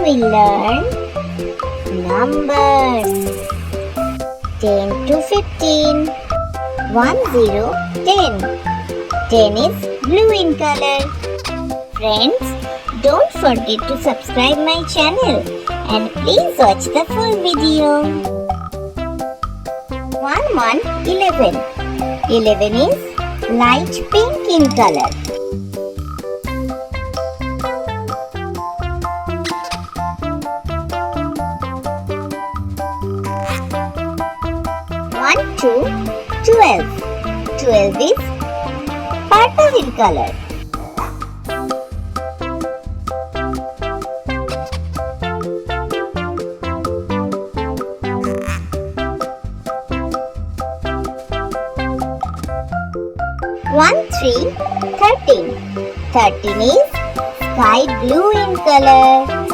will learn numbers 10 to 15. 1, 0, 10. 10 is blue in color. Friends, don't forget to subscribe my channel and please watch the full video. 1, 1, 11. 11 is light pink in color. 1, 2, 12. 12 is purple in color. 1, 3, 13. 13 is sky blue in color.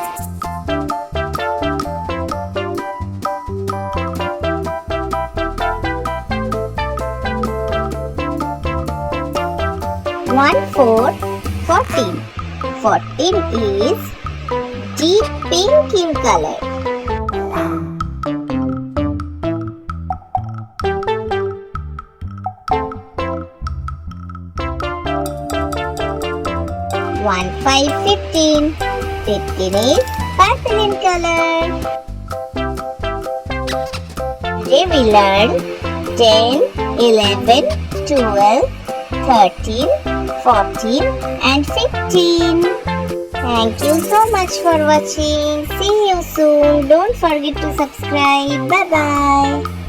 1, 4, 14. 14 is deep pink in color. 1, 5, 15. 15 is purple in color. Today we learn 10, 11, 12, 13, 14 and 15. Thank you so much for watching. See you soon. Don't forget to subscribe. Bye bye.